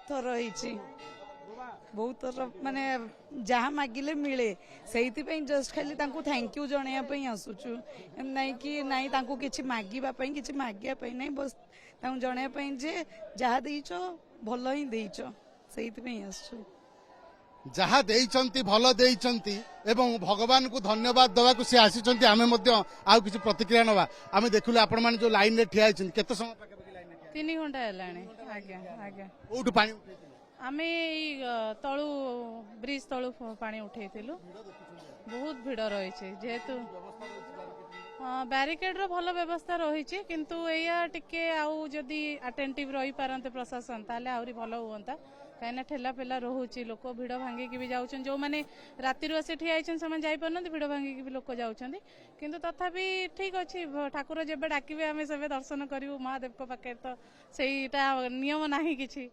थर बहुत थर माने जहाँ मागिले मिले से जस्ट खाली थैंक यू जनवाई आसुचु नाई कि नाई किसी मागिबाई कि मागियापाई ना बस जनवाई जे जहाँ देच भल ही देच से आसु जहाँ देइचंती भल देइचंती एवं भगवान को धन्यवाद देवा सी आसी आम आउ किसी प्रतिक्रिया नवा आम देखुले आपण मैंने जो लाइन रे ठिया केते समय पाके लाइन रे 3 घंटा हेलाणी आज्ञा आज्ञा कोठु पानी उठैथिले आमे तळु ब्रिज तळु पानी उठैथिलु बहुत भिड़ रही जेहेतु बैरिकेड रो भल व्यवस्था रही किंतु एया टिके आउ जदि अटेंटिव रही पारंते प्रशासन ताले आउरी भल हुअंता कहीं ठेला पेला रोचे लोक भिड़ भांगिकी भी जाऊँ जो मैंने राति आसी ठिया से जाई पारना भिड़ भांगिकी भी लोक जाऊँच किंतु तथापि ठीक अच्छे ठाकुर जेबे डाकिबे आमे सबे दर्शन करूँ महादेव पाखे तो सहीटा नियम ना किछि